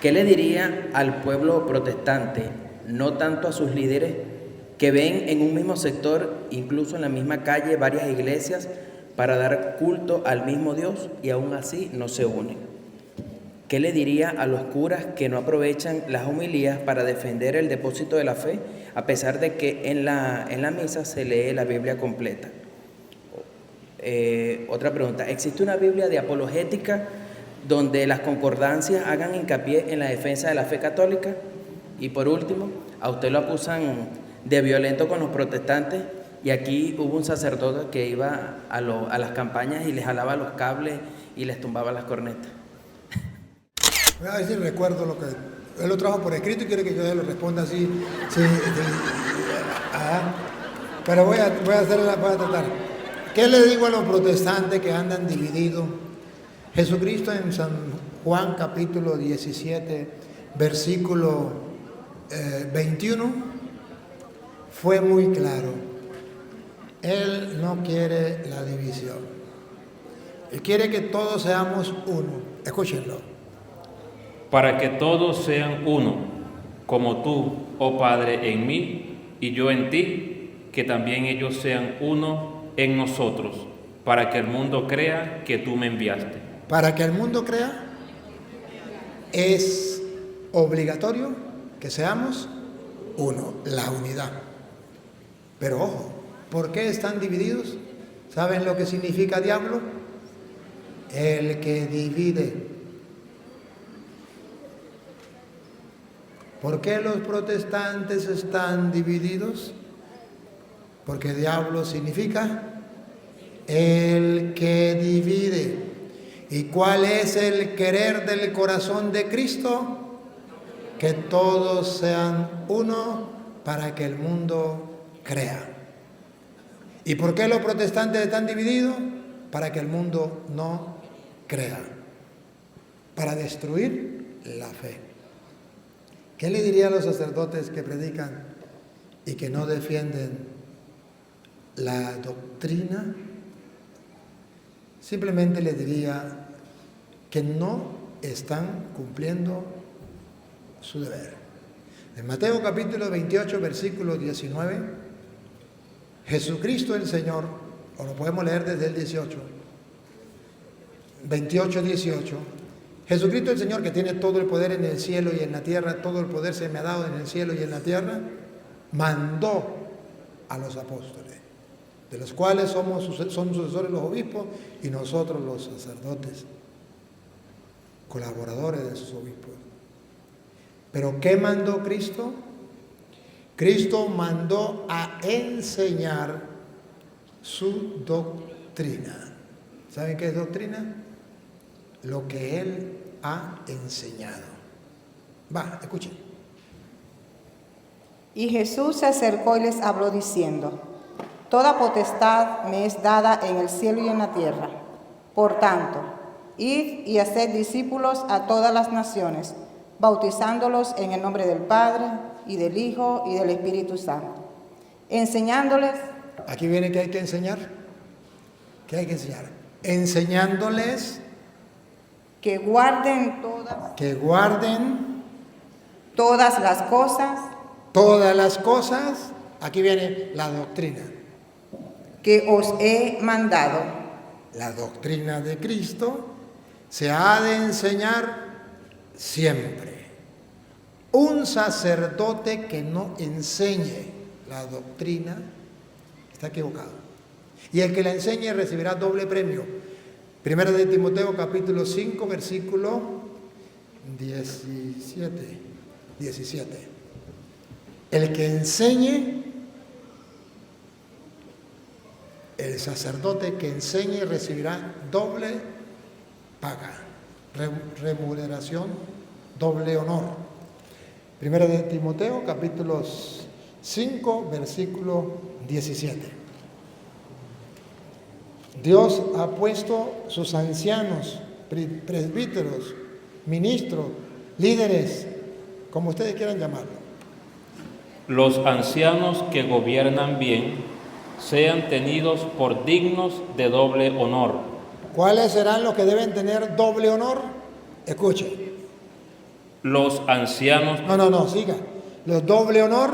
¿Qué le diría al pueblo protestante, no tanto a sus líderes, que ven en un mismo sector, incluso en la misma calle, varias iglesias para dar culto al mismo Dios y aún así no se unen? ¿Qué le diría a los curas que no aprovechan las homilías para defender el depósito de la fe, a pesar de que en la misa se lee la Biblia completa? Otra pregunta, ¿existe una Biblia de apologética donde las concordancias hagan hincapié en la defensa de la fe católica? Y por último, a usted lo acusan de violento con los protestantes, y aquí hubo un sacerdote que iba a las campañas y les jalaba los cables y les tumbaba las cornetas. Voy a ver si recuerdo lo que él lo trajo por escrito y quiere que yo le responda así. Sí, pero voy a tratar. ¿Qué le digo a los protestantes que andan divididos? Jesucristo en San Juan capítulo 17, versículo 21, fue muy claro. Él no quiere la división. Él quiere que todos seamos uno. Escúchenlo. Para que todos sean uno, como tú, oh Padre, en mí y yo en ti, que también ellos sean uno en nosotros, para que el mundo crea que tú me enviaste. Para que el mundo crea, es obligatorio que seamos uno, la unidad. Pero ojo, ¿por qué están divididos? ¿Saben lo que significa diablo? El que divide. ¿Por qué los protestantes están divididos? Porque diablo significa el que divide. ¿Y cuál es el querer del corazón de Cristo? Que todos sean uno para que el mundo crea. ¿Y por qué los protestantes están divididos? Para que el mundo no crea. Para destruir la fe. ¿Qué le diría a los sacerdotes que predican y que no defienden la doctrina? Simplemente le diría que no están cumpliendo su deber. En Mateo capítulo 28, versículo 19, Jesucristo el Señor, o lo podemos leer desde el 18, 28, 18, Jesucristo el Señor, que tiene todo el poder en el cielo y en la tierra, todo el poder se me ha dado en el cielo y en la tierra, mandó a los apóstoles, de los cuales son sucesores los obispos y nosotros los sacerdotes, colaboradores de esos obispos. ¿Pero qué mandó Cristo? Cristo mandó a enseñar su doctrina. ¿Saben qué es doctrina? Lo que Él ha enseñado. Escuchen. Y Jesús se acercó y les habló diciendo: Toda potestad me es dada en el cielo y en la tierra. Por tanto, id y haced discípulos a todas las naciones, bautizándolos en el nombre del Padre, y del Hijo, y del Espíritu Santo, enseñándoles... Aquí viene que hay que enseñar. ¿Qué hay que enseñar? Enseñándoles... Que guarden todas las cosas. Todas las cosas. Aquí viene la doctrina. Que os he mandado. La doctrina de Cristo se ha de enseñar siempre. Un sacerdote que no enseñe la doctrina está equivocado. Y el que la enseñe recibirá doble premio. Primera de Timoteo capítulo 5 versículo 17. El que enseñe, el sacerdote que enseñe recibirá doble paga, remuneración, doble honor. Primera de Timoteo capítulo 5 versículo 17. Dios ha puesto sus ancianos, presbíteros, ministros, líderes, como ustedes quieran llamarlo. Los ancianos que gobiernan bien sean tenidos por dignos de doble honor. ¿Cuáles serán los que deben tener doble honor? Escuchen. los ancianos No, siga. Los doble honor,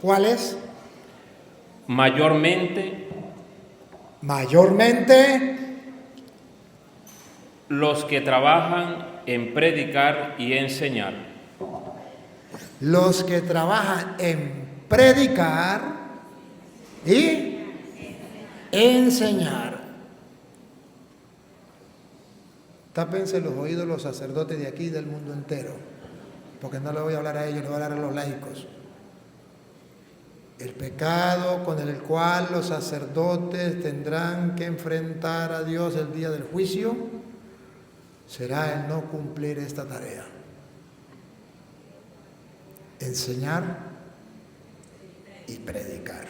¿cuál es? mayormente los que trabajan en predicar y enseñar. Los que trabajan en predicar y enseñar. Tápense los oídos los sacerdotes de aquí y del mundo entero, porque no le voy a hablar a ellos, le voy a hablar a los laicos. El pecado con el cual los sacerdotes tendrán que enfrentar a Dios el día del juicio será el no cumplir esta tarea. Enseñar y predicar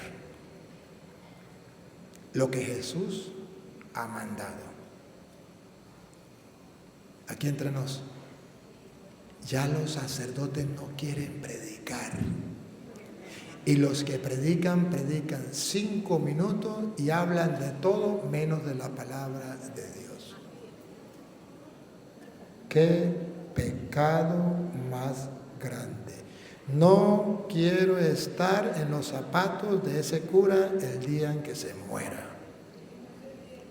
lo que Jesús ha mandado. Aquí entre nos, ya los sacerdotes no quieren predicar. Y los que predican 5 minutos y hablan de todo menos de la palabra de Dios. ¡Qué pecado más grande! No quiero estar en los zapatos de ese cura el día en que se muera.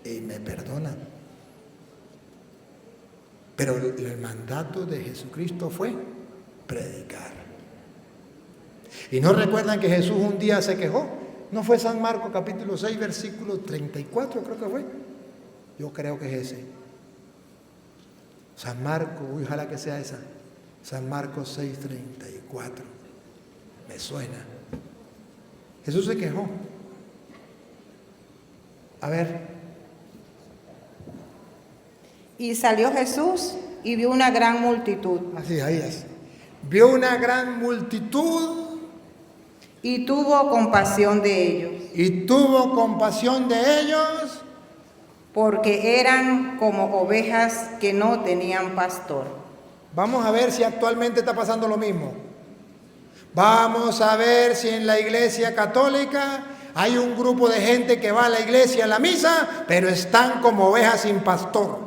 Y me perdona. Pero el mandato de Jesucristo fue predicar. ¿Y no recuerdan que Jesús un día se quejó? ¿No fue San Marcos capítulo 6, versículo 34, creo que fue? Yo creo que es ese. San Marcos, ojalá que sea esa. San Marcos 6, 34. Me suena. Jesús se quejó. A ver. Y salió Jesús y vio una gran multitud. Así, ahí es. Vio una gran multitud. Y tuvo compasión de ellos. Y tuvo compasión de ellos. Porque eran como ovejas que no tenían pastor. Vamos a ver si actualmente está pasando lo mismo. Vamos a ver si en la iglesia católica hay un grupo de gente que va a la iglesia a la misa, pero están como ovejas sin pastor.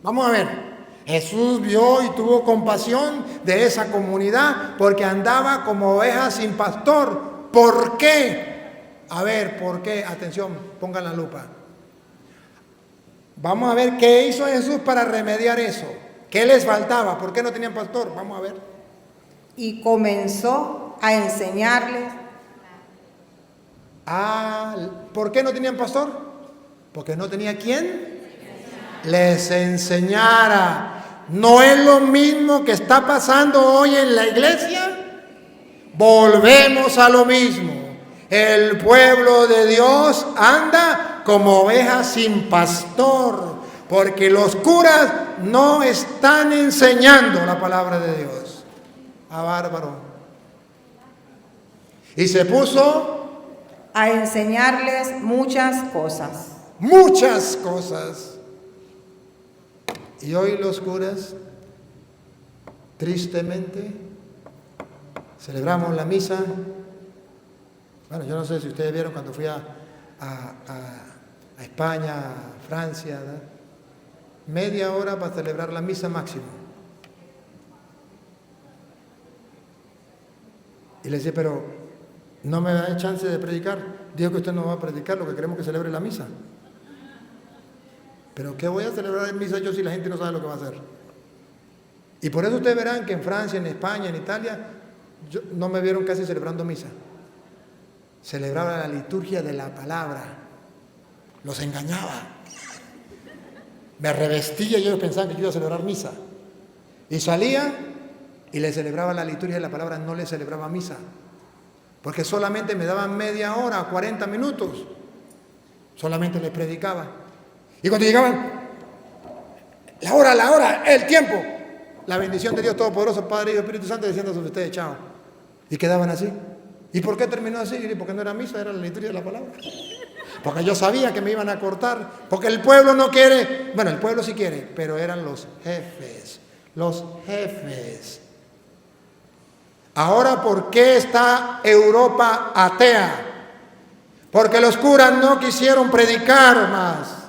Vamos a ver. Jesús vio y tuvo compasión de esa comunidad porque andaba como ovejas sin pastor. ¿Por qué? A ver, ¿por qué? Atención, pongan la lupa. Vamos a ver qué hizo Jesús para remediar eso. ¿Qué les faltaba? ¿Por qué no tenían pastor? Vamos a ver. Y comenzó a enseñarles. ¿Por qué no tenían pastor? Porque no tenía quien les enseñara. ¿No es lo mismo que está pasando hoy en la iglesia? Volvemos a lo mismo. El pueblo de Dios anda como ovejas sin pastor, porque los curas no están enseñando la palabra de Dios. Bárbaro. Y se puso a enseñarles muchas cosas. Muchas cosas. Y hoy los curas, tristemente, celebramos la misa. Bueno, yo no sé si ustedes vieron cuando fui a España, a Francia, ¿verdad? Media hora para celebrar la misa máximo. Y le decía, pero no me da chance de predicar. Dijo que usted no va a predicar, lo que queremos que celebre la misa. Pero ¿qué voy a celebrar en misa yo si la gente no sabe lo que va a hacer? Y por eso ustedes verán que en Francia, en España, en Italia, no me vieron casi celebrando misa. Celebraba la liturgia de la palabra. Los engañaba. Me revestía y ellos pensaban que yo iba a celebrar misa. Y salía y le celebraba la liturgia de la palabra, no le celebraba misa. Porque solamente me daban media hora, 40 minutos. Solamente les predicaba. Y cuando llegaban, la hora, el tiempo, la bendición de Dios Todopoderoso, Padre, Hijo y Espíritu Santo, descienda sobre ustedes, chao. Y quedaban así. ¿Y por qué terminó así? Porque no era misa, era la liturgia de la palabra. Porque yo sabía que me iban a cortar, porque el pueblo no quiere, bueno, el pueblo sí quiere, pero eran los jefes. Ahora, ¿por qué está Europa atea? Porque los curas no quisieron predicar más.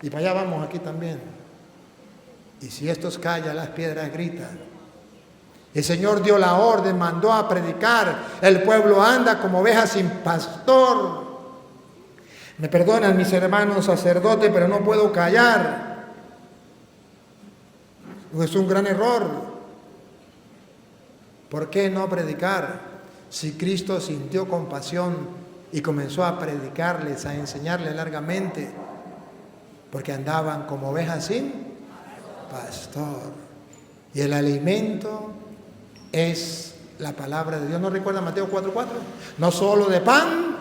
Y para allá vamos aquí también. Y si estos callan, las piedras gritan. El Señor dio la orden, mandó a predicar. El pueblo anda como ovejas sin pastor. Me perdonan mis hermanos sacerdotes, pero no puedo callar. Es un gran error. ¿Por qué no predicar? Si Cristo sintió compasión y comenzó a predicarles, a enseñarles largamente, porque andaban como ovejas sin pastor. Y el alimento es la palabra de Dios. ¿No recuerda Mateo 4:4? No solo de pan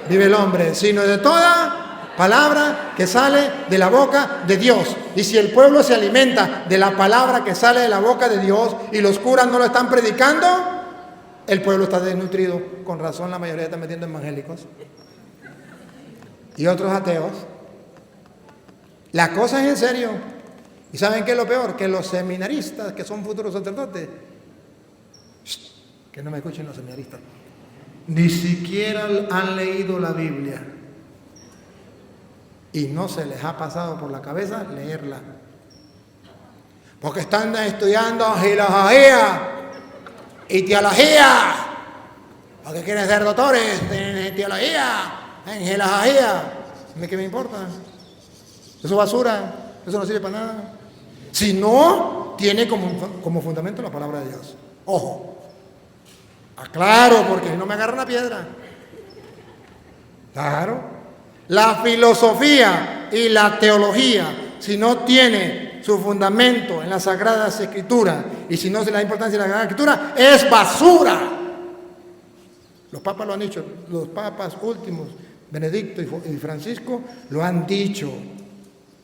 vive el hombre, sino de toda palabra que sale de la boca de Dios. Y si el pueblo se alimenta de la palabra que sale de la boca de Dios y los curas no lo están predicando, el pueblo está desnutrido. Con razón la mayoría están metiendo evangélicos y otros ateos. La cosa es en serio. ¿Y saben qué es lo peor? Que los seminaristas, que son futuros sacerdotes, que no me escuchen los seminaristas, ni siquiera han leído la Biblia y no se les ha pasado por la cabeza leerla, porque están estudiando filosofía y teología, porque quieren ser doctores en teología, en filosofía. ¿Qué me importa? Eso es basura, eso no sirve para nada. Si no tiene como fundamento la palabra de Dios. Ojo, aclaro, porque si no me agarran la piedra. Claro, la filosofía y la teología, si no tiene su fundamento en las Sagradas Escrituras y si no se le da importancia a la Sagrada Escritura, es basura. Los papas lo han dicho, los papas últimos, Benedicto y Francisco, lo han dicho.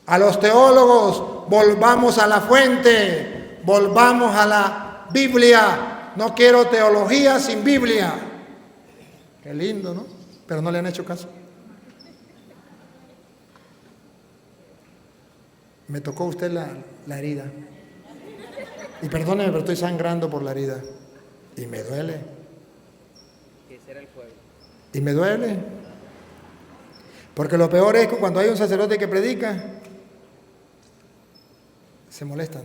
A los teólogos, volvamos a la fuente, volvamos a la Biblia. No quiero teología sin Biblia. Qué lindo, ¿no? Pero no le han hecho caso. Me tocó usted la herida. Y perdóneme, pero estoy sangrando por la herida. Y me duele. Y me duele. Porque lo peor es que cuando hay un sacerdote que predica, se molestan.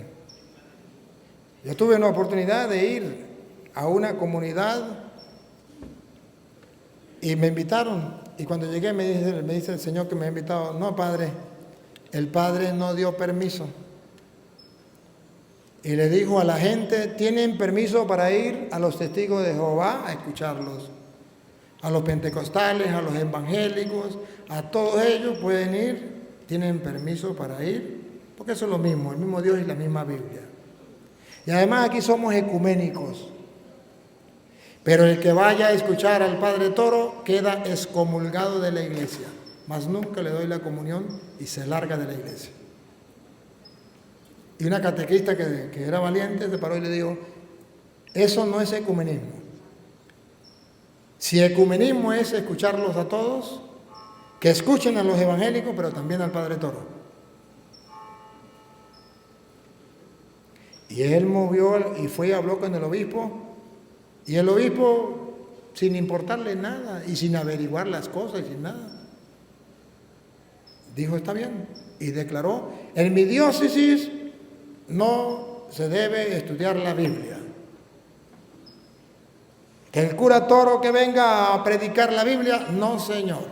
Yo tuve una oportunidad de ir a una comunidad y me invitaron. Y cuando llegué me dice el Señor que me ha invitado: no, padre, el padre no dio permiso. Y le dijo a la gente: tienen permiso para ir a los testigos de Jehová a escucharlos. A los pentecostales, a los evangélicos, a todos ellos pueden ir, tienen permiso para ir. Porque eso es lo mismo, el mismo Dios y la misma Biblia. Y además aquí somos ecuménicos. Pero el que vaya a escuchar al Padre Toro queda excomulgado de la iglesia. Mas nunca le doy la comunión y se larga de la iglesia. Y una catequista que era valiente se paró y le dijo: eso no es ecumenismo. Si ecumenismo es escucharlos a todos, que escuchen a los evangélicos, pero también al Padre Toro. Y él movió y fue y habló con el obispo, y el obispo, sin importarle nada y sin averiguar las cosas y sin nada, dijo: está bien, y declaró: en mi diócesis no se debe estudiar la Biblia. Que el cura Toro que venga a predicar la Biblia, no, señor.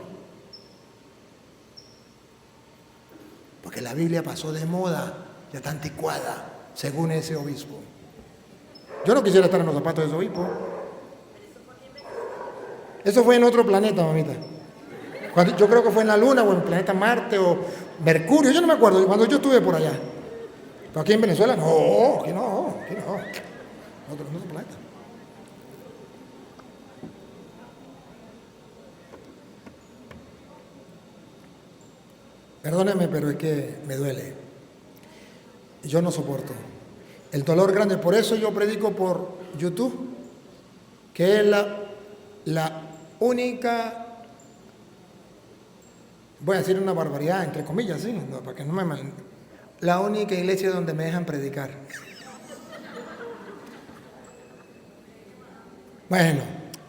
Porque la Biblia pasó de moda, ya está anticuada, según ese obispo. Yo no quisiera estar en los zapatos de ese obispo. Eso fue en otro planeta, mamita. Yo creo que fue en la Luna o en el planeta Marte o Mercurio, yo no me acuerdo, cuando yo estuve por allá. Pero aquí en Venezuela, no, aquí no. Otro planeta. Perdóneme, pero es que me duele. Yo no soporto el dolor grande. Por eso yo predico por YouTube, que es la única, voy a decir una barbaridad, entre comillas, ¿sí? No, para que no me mal, la única iglesia donde me dejan predicar. Bueno,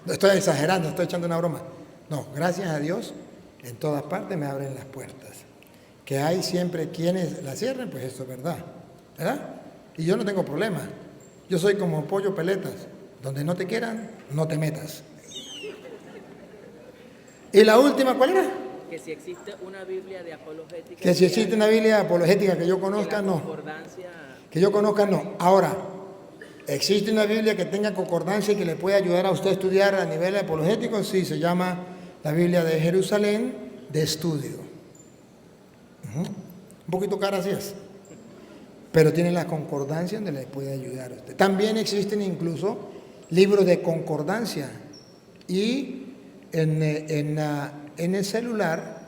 estoy exagerando, estoy echando una broma. No, gracias a Dios, en todas partes me abren las puertas. Que hay siempre quienes la cierren, pues eso es verdad. ¿verdad? Y yo no tengo problema. Yo soy como pollo peletas. Donde no te quieran, no te metas. ¿Y la última cuál era? Que si existe una Biblia de apologética. Que si existe una Biblia apologética que yo conozca, no. Que yo conozca, no. Ahora, ¿existe una Biblia que tenga concordancia y que le pueda ayudar a usted a estudiar a nivel apologético? Sí, se llama la Biblia de Jerusalén de estudio. Un poquito cara así es. Pero tiene la concordancia donde le puede ayudar a usted. También existen incluso libros de concordancia. Y en el celular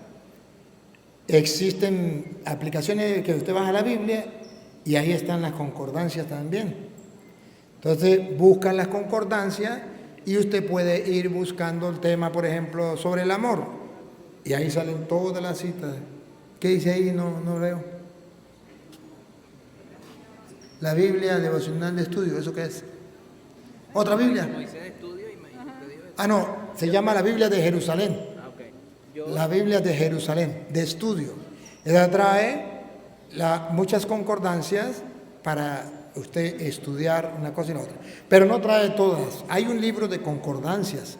existen aplicaciones que usted baja la Biblia y ahí están las concordancias también. Entonces busca las concordancias y usted puede ir buscando el tema, por ejemplo, sobre el amor. Y ahí salen todas las citas. ¿Qué dice ahí? No veo. La Biblia devocional de estudio, ¿eso qué es? ¿Otra Biblia? Ah, no, se llama la Biblia de Jerusalén. La Biblia de Jerusalén, de estudio. Ella trae muchas concordancias para usted estudiar una cosa y la otra. Pero no trae todas. Hay un libro de concordancias.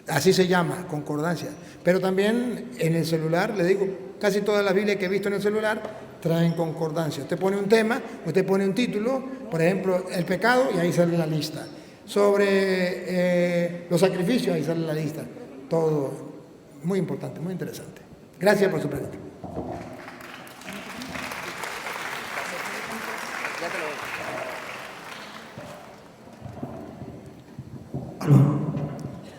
Así se llama, concordancias. Pero también en el celular, le digo, casi todas las Biblias que he visto en el celular traen concordancias. Usted pone un tema, usted pone un título, por ejemplo, el pecado, y ahí sale la lista. Sobre los sacrificios, ahí sale la lista. Todo muy importante, muy interesante. Gracias por su pregunta. Aló.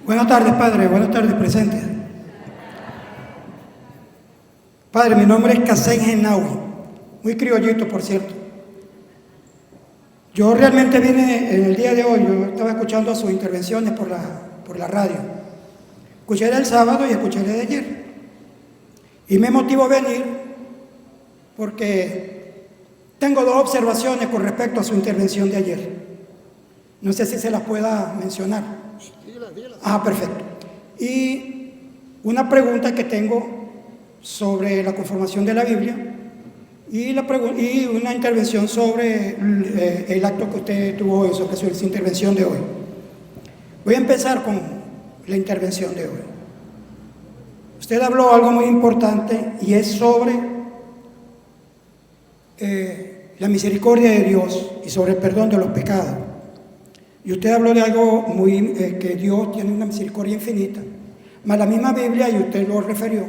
Buenas tardes, padre. Buenas tardes, presentes. Padre, mi nombre es Kasen Genawi, muy criollito, por cierto. Yo realmente vine en el día de hoy, yo estaba escuchando sus intervenciones por la radio. Escuché el sábado y escuché de ayer. Y me motivó a venir porque tengo dos observaciones con respecto a su intervención de ayer. No sé si se las pueda mencionar. Ah, perfecto. Y una pregunta que tengo sobre la conformación de la Biblia y una intervención sobre el acto que usted tuvo hoy, sobre su intervención de hoy. Voy a empezar con la intervención de hoy. Usted habló algo muy importante y es sobre la misericordia de Dios y sobre el perdón de los pecados. Y usted habló de algo muy que Dios tiene una misericordia infinita, mas la misma Biblia, y usted lo refirió,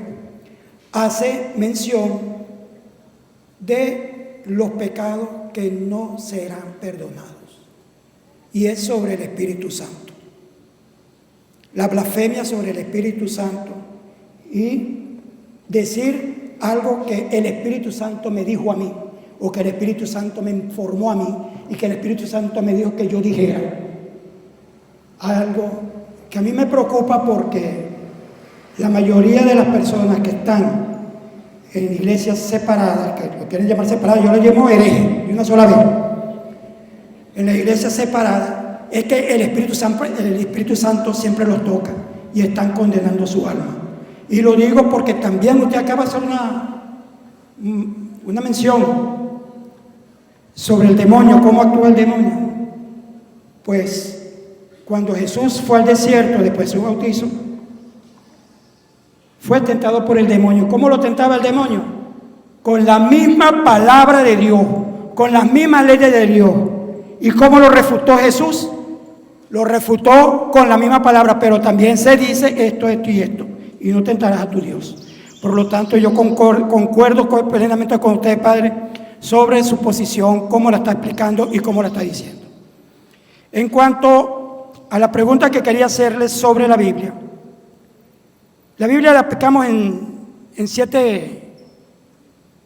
hace mención de los pecados que no serán perdonados, y es sobre el Espíritu Santo, la blasfemia sobre el Espíritu Santo y decir algo que el Espíritu Santo me dijo a mí, o que el Espíritu Santo me informó a mí, y que el Espíritu Santo me dijo que yo dijera. Algo que a mí me preocupa porque la mayoría de las personas que están en iglesias separadas, que lo quieren llamar separadas, yo lo llamo hereje, de una sola vez. En las iglesias separadas es que el Espíritu Santo siempre los toca y están condenando su alma. Y lo digo porque también usted acaba de hacer una mención sobre el demonio, cómo actúa el demonio. Pues cuando Jesús fue al desierto después de su bautizo, fue tentado por el demonio. ¿Cómo lo tentaba el demonio? Con la misma palabra de Dios, con las mismas leyes de Dios. ¿Y cómo lo refutó Jesús? Lo refutó con la misma palabra, pero también se dice esto y esto, y no tentarás a tu Dios. Por lo tanto, yo concuerdo plenamente con usted, Padre, sobre su posición, cómo la está explicando y cómo la está diciendo. En cuanto a la pregunta que quería hacerles sobre la Biblia la aplicamos en 7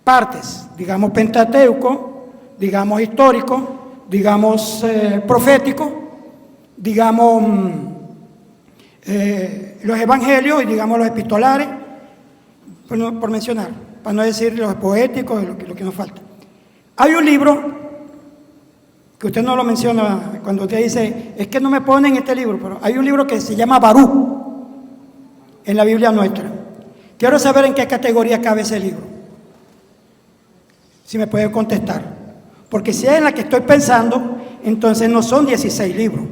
partes, digamos Pentateuco, digamos histórico, digamos profético, digamos los evangelios y digamos los epistolares, por mencionar, para no decir los poéticos y lo que nos falta. Hay un libro que usted no lo menciona cuando usted dice, es que no me ponen este libro, pero hay un libro que se llama Baruch en la Biblia nuestra. Quiero saber en qué categoría cabe ese libro. Si me puede contestar. Porque si es en la que estoy pensando, entonces no son 16 libros,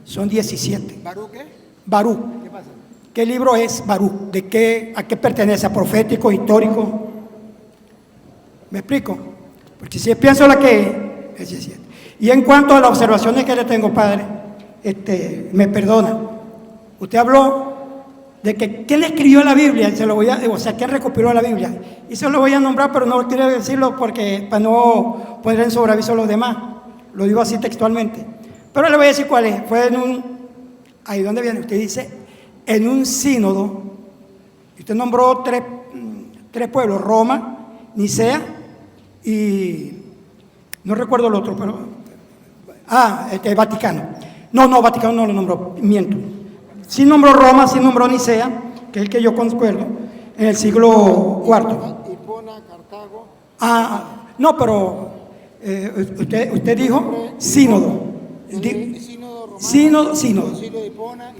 son 17. ¿Barú qué? Barú. ¿Qué pasa? ¿Qué libro es Barú? ¿A qué pertenece? ¿A profético, histórico? ¿Me explico? Porque si pienso la que es 17. Y en cuanto a las observaciones que le tengo, padre, me perdona. Usted habló de que quién escribió la Biblia, quién recopiló la Biblia. Y se lo voy a nombrar, pero no quiero decirlo porque para no poner en sobreaviso a los demás. Lo digo así textualmente. Pero le voy a decir cuál es. Fue ahí donde viene, usted dice, en un sínodo. Usted nombró tres pueblos, Roma, Nicea y no recuerdo el otro, pero Vaticano. No, Vaticano no lo nombró, miento. Sí nombró Roma, sí nombró Nicea, que es el que yo concuerdo, en el siglo IV. Hipona, Cartago. No, pero usted dijo sínodo. Sínodo. Concilio de Hipona.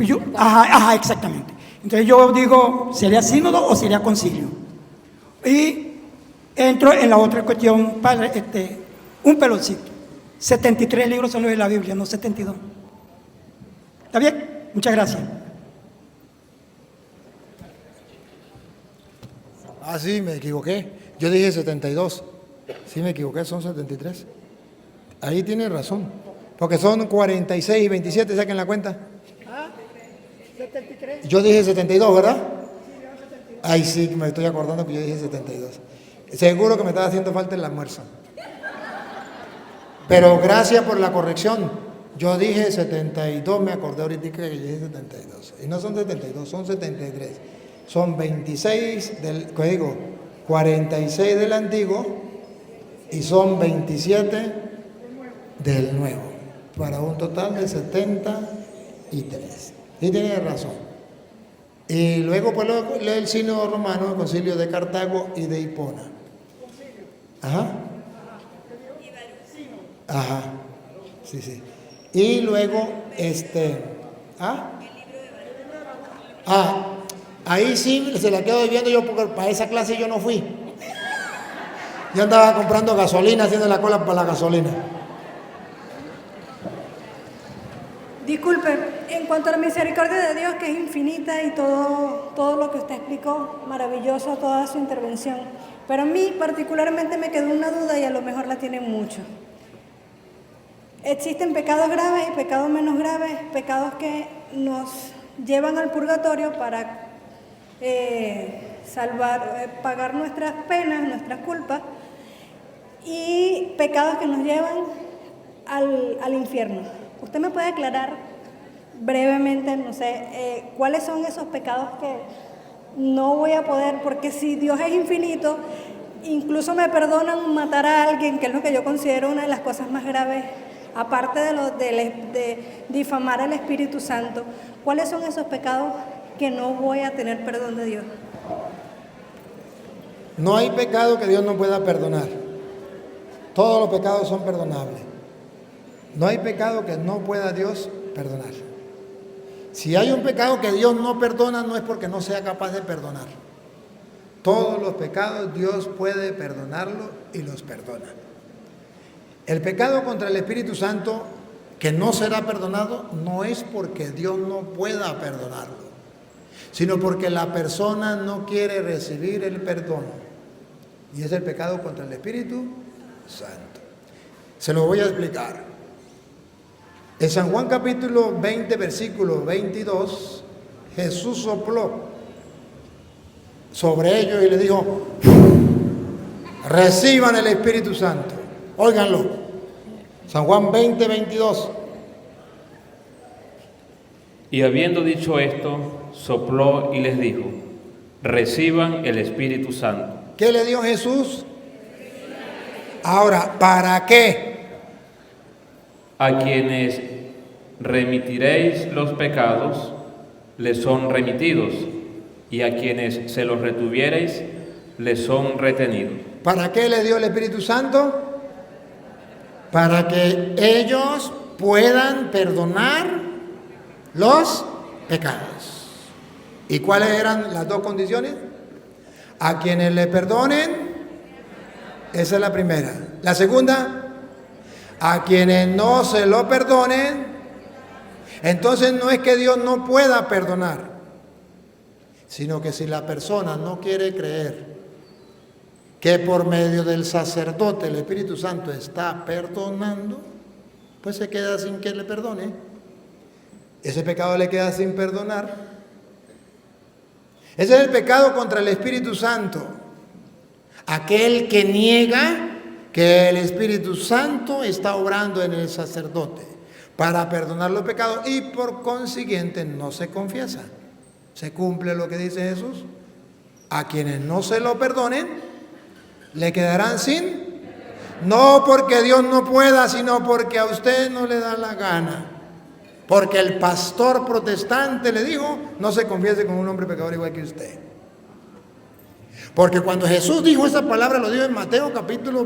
Exactamente. Entonces yo digo, ¿sería sínodo o sería concilio? Y entro en la otra cuestión, padre, un peloncito. 73 libros son los de la Biblia, no 72. ¿Está bien? Muchas gracias. Sí, me equivoqué. Yo dije 72. Sí, me equivoqué, son 73. Ahí tiene razón. Porque son 46 y 27, saquen la cuenta. 73. Yo dije 72, ¿verdad? Ay, sí, me estoy acordando que yo dije 72. Seguro que me estaba haciendo falta el almuerzo. Pero gracias por la corrección. Yo dije 72, me acordé ahorita que yo dije 72. Y no son 72, son 73. Son 26 del 46 del antiguo y son 27 del nuevo. Para un total de 73. Sí, tiene razón. Y luego pues lee el sínodo romano, el concilio de Cartago y de Hipona. Sí. Y luego, ahí sí se la quedo debiendo yo porque para esa clase yo no fui. Yo andaba comprando gasolina, haciendo la cola para la gasolina. Disculpe, en cuanto a la misericordia de Dios, que es infinita y todo lo que usted explicó, maravilloso, toda su intervención. Pero a mí particularmente me quedó una duda y a lo mejor la tienen mucho. Existen pecados graves y pecados menos graves, pecados que nos llevan al purgatorio para pagar nuestras penas, nuestras culpas, y pecados que nos llevan al infierno. ¿Usted me puede aclarar brevemente, no sé, cuáles son esos pecados que no voy a poder, porque si Dios es infinito, incluso me perdonan matar a alguien, que es lo que yo considero una de las cosas más graves, aparte de difamar al Espíritu Santo? ¿Cuáles son esos pecados que no voy a tener perdón de Dios? No hay pecado que Dios no pueda perdonar. Todos los pecados son perdonables. No hay pecado que no pueda Dios perdonar. Si hay un pecado que Dios no perdona, no es porque no sea capaz de perdonar. Todos los pecados Dios puede perdonarlos y los perdona. El pecado contra el Espíritu Santo que no será perdonado no es porque Dios no pueda perdonarlo, sino porque la persona no quiere recibir el perdón. Y es el pecado contra el Espíritu Santo. Se lo voy a explicar. En San Juan capítulo 20, versículo 22, Jesús sopló sobre ellos y le dijo: reciban el Espíritu Santo. Óiganlo. San Juan 20, 22. Y habiendo dicho esto, sopló y les dijo: reciban el Espíritu Santo. ¿Qué le dio Jesús? Ahora, ¿para qué? A quienes remitiréis los pecados, les son remitidos, y a quienes se los retuviereis, les son retenidos. ¿Para qué le dio el Espíritu Santo? Para que ellos puedan perdonar los pecados. ¿Y cuáles eran las dos condiciones? A quienes le perdonen, esa es la primera. La segunda, A quienes no se lo perdonen, entonces no es que Dios no pueda perdonar, sino que si la persona no quiere creer que por medio del sacerdote el Espíritu Santo está perdonando, pues se queda sin que le perdone. Ese pecado le queda sin perdonar. Ese es el pecado contra el Espíritu Santo. Aquel que niega que el Espíritu Santo está obrando en el sacerdote para perdonar los pecados y por consiguiente no se confiesa. Se cumple lo que dice Jesús. A quienes no se lo perdonen, le quedarán sin. No porque Dios no pueda, sino porque a usted no le da la gana. Porque el pastor protestante le dijo, no se confiese con un hombre pecador igual que usted. Porque cuando Jesús dijo esa palabra, lo dijo en Mateo capítulo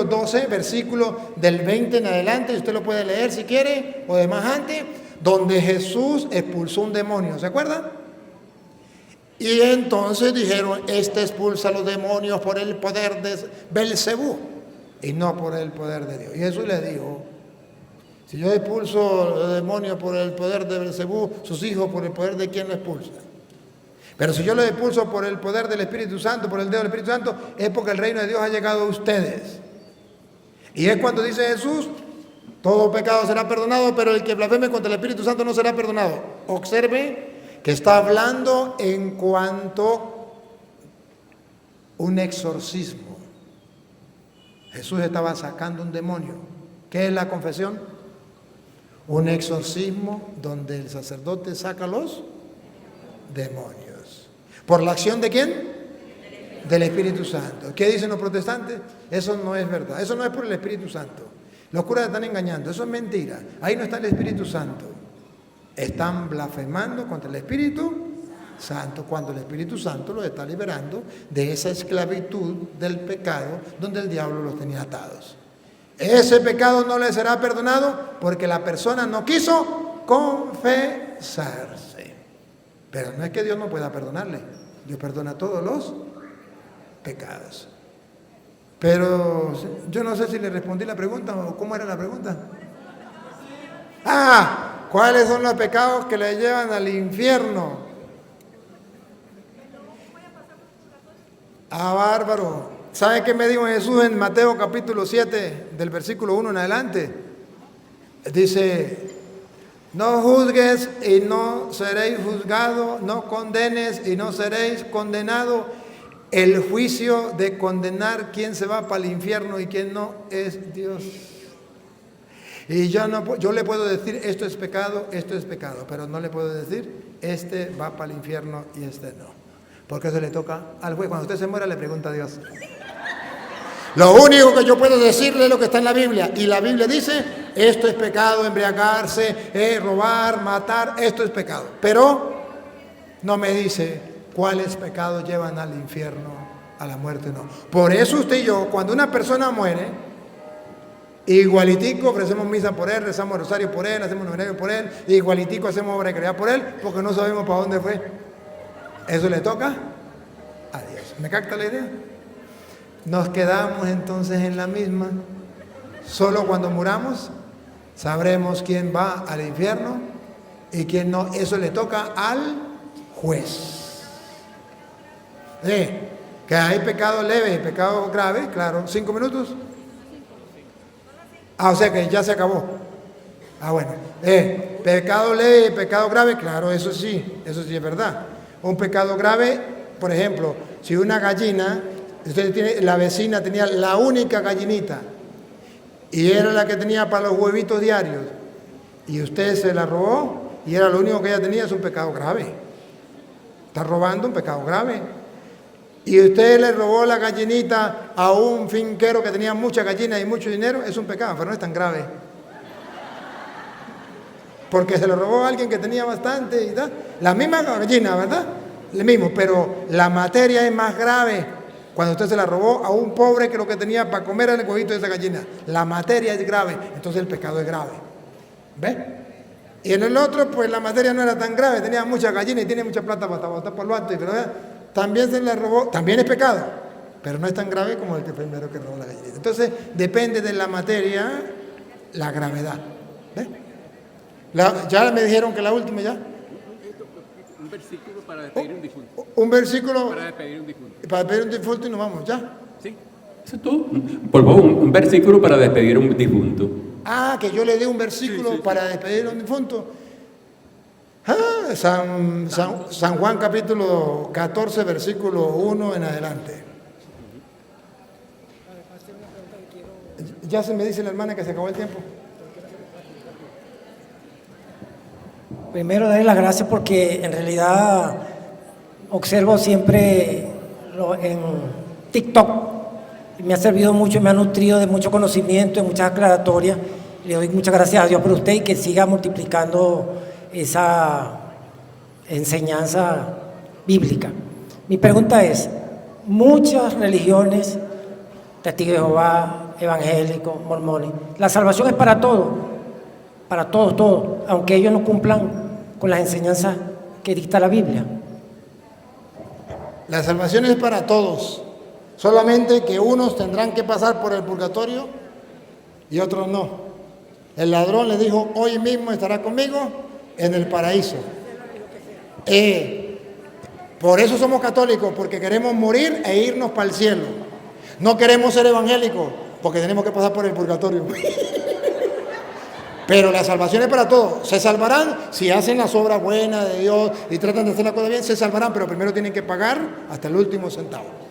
12, versículo del 20 en adelante, y usted lo puede leer si quiere, o de más antes, donde Jesús expulsó un demonio, ¿se acuerdan? Y entonces dijeron, este expulsa a los demonios por el poder de Belcebú, y no por el poder de Dios. Y Jesús le dijo, si yo expulso a los demonios por el poder de Belcebú, sus hijos por el poder de quién lo expulsan. Pero si yo lo expulso por el poder del Espíritu Santo, por el dedo del Espíritu Santo, es porque el reino de Dios ha llegado a ustedes. Y es cuando dice Jesús, todo pecado será perdonado, pero el que blasfeme contra el Espíritu Santo no será perdonado. Observe que está hablando en cuanto un exorcismo. Jesús estaba sacando un demonio. ¿Qué es la confesión? Un exorcismo donde el sacerdote saca los demonios. ¿Por la acción de quién? Del Espíritu Santo. ¿Qué dicen los protestantes? Eso no es verdad. Eso no es por el Espíritu Santo. Los curas están engañando. Eso es mentira. Ahí no está el Espíritu Santo. Están blasfemando contra el Espíritu Santo cuando el Espíritu Santo los está liberando de esa esclavitud del pecado donde el diablo los tenía atados. Ese pecado no le será perdonado porque la persona no quiso confesarse. Pero no es que Dios no pueda perdonarle. Dios perdona todos los pecados. Pero yo no sé si le respondí la pregunta o cómo era la pregunta. ¿Cuáles son los pecados que le llevan al infierno? Bárbaro. ¿Sabe qué me dijo Jesús en Mateo capítulo 7, del versículo 1 en adelante? Dice, no juzgues y no seréis juzgados, no condenes y no seréis condenados. El juicio de condenar quién se va para el infierno y quién no es Dios. Y yo le puedo decir esto es pecado, pero no le puedo decir este va para el infierno y este no. Porque eso le toca al juez. Cuando usted se muera le pregunta a Dios. Lo único que yo puedo decirle es lo que está en la Biblia. Y la Biblia dice, esto es pecado, embriagarse, robar, matar, esto es pecado. Pero no me dice cuáles pecados llevan al infierno, a la muerte, no. Por eso usted y yo, cuando una persona muere, igualitico ofrecemos misa por él, rezamos rosario por él, hacemos novenario por él, igualitico hacemos obra de caridad por él, porque no sabemos para dónde fue. Eso le toca a Dios. ¿Me capta la idea? Nos quedamos entonces en la misma. Solo cuando muramos sabremos quién va al infierno y quién no. Eso le toca al juez. Que hay pecado leve y pecado grave, claro. 5 minutos. O sea que ya se acabó. Bueno. Pecado leve y pecado grave, claro, eso sí es verdad. Un pecado grave, por ejemplo, si una gallina, la vecina tenía la única gallinita y era la que tenía para los huevitos diarios y usted se la robó y era lo único que ella tenía, es un pecado grave. Está robando, un pecado grave. Y usted le robó la gallinita a un finquero que tenía muchas gallinas y mucho dinero, es un pecado, pero no es tan grave. Porque se lo robó a alguien que tenía bastante y tal. La misma gallina, ¿verdad? Lo mismo, pero la materia es más grave. Cuando usted se la robó a un pobre que lo que tenía para comer era el huevito de esa gallina. La materia es grave, entonces el pecado es grave. ¿Ve? Y en el otro, pues la materia no era tan grave, tenía muchas gallinas y tiene mucha plata para botar por lo alto. Pero también se la robó, también es pecado. pero no es tan grave como el que primero que robó la gallinita. Entonces, depende de la materia, la gravedad. ¿Ves? Ya me dijeron que la última ya. Un versículo para despedir un difunto. Un versículo Para despedir un difunto. para pedir un difunto y nos vamos, ¿ya? Sí. Eso es todo. Por favor, un versículo para despedir un difunto. Ah, que yo le dé un versículo para despedir a un difunto. Ah, San Juan capítulo 14, versículo 1 en adelante. Ya se me dice la hermana que se acabó el tiempo. Primero, darle las gracias porque en realidad observo siempre en TikTok. Me ha servido mucho, me ha nutrido de mucho conocimiento, de muchas aclaratorias. Le doy muchas gracias a Dios por usted y que siga multiplicando esa enseñanza bíblica. Mi pregunta es, muchas religiones, testigos de Jehová, evangélicos, mormones, la salvación es para todos, aunque ellos no cumplan con las enseñanzas que dicta la Biblia. La salvación es para todos, solamente que unos tendrán que pasar por el purgatorio y otros no. El ladrón le dijo, hoy mismo estará conmigo en el paraíso. Por eso somos católicos, porque queremos morir e irnos para el cielo. No queremos ser evangélicos, porque tenemos que pasar por el purgatorio. Pero la salvación es para todos. Se salvarán si hacen las obras buenas de Dios y tratan de hacer las cosas bien, se salvarán, pero primero tienen que pagar hasta el último centavo.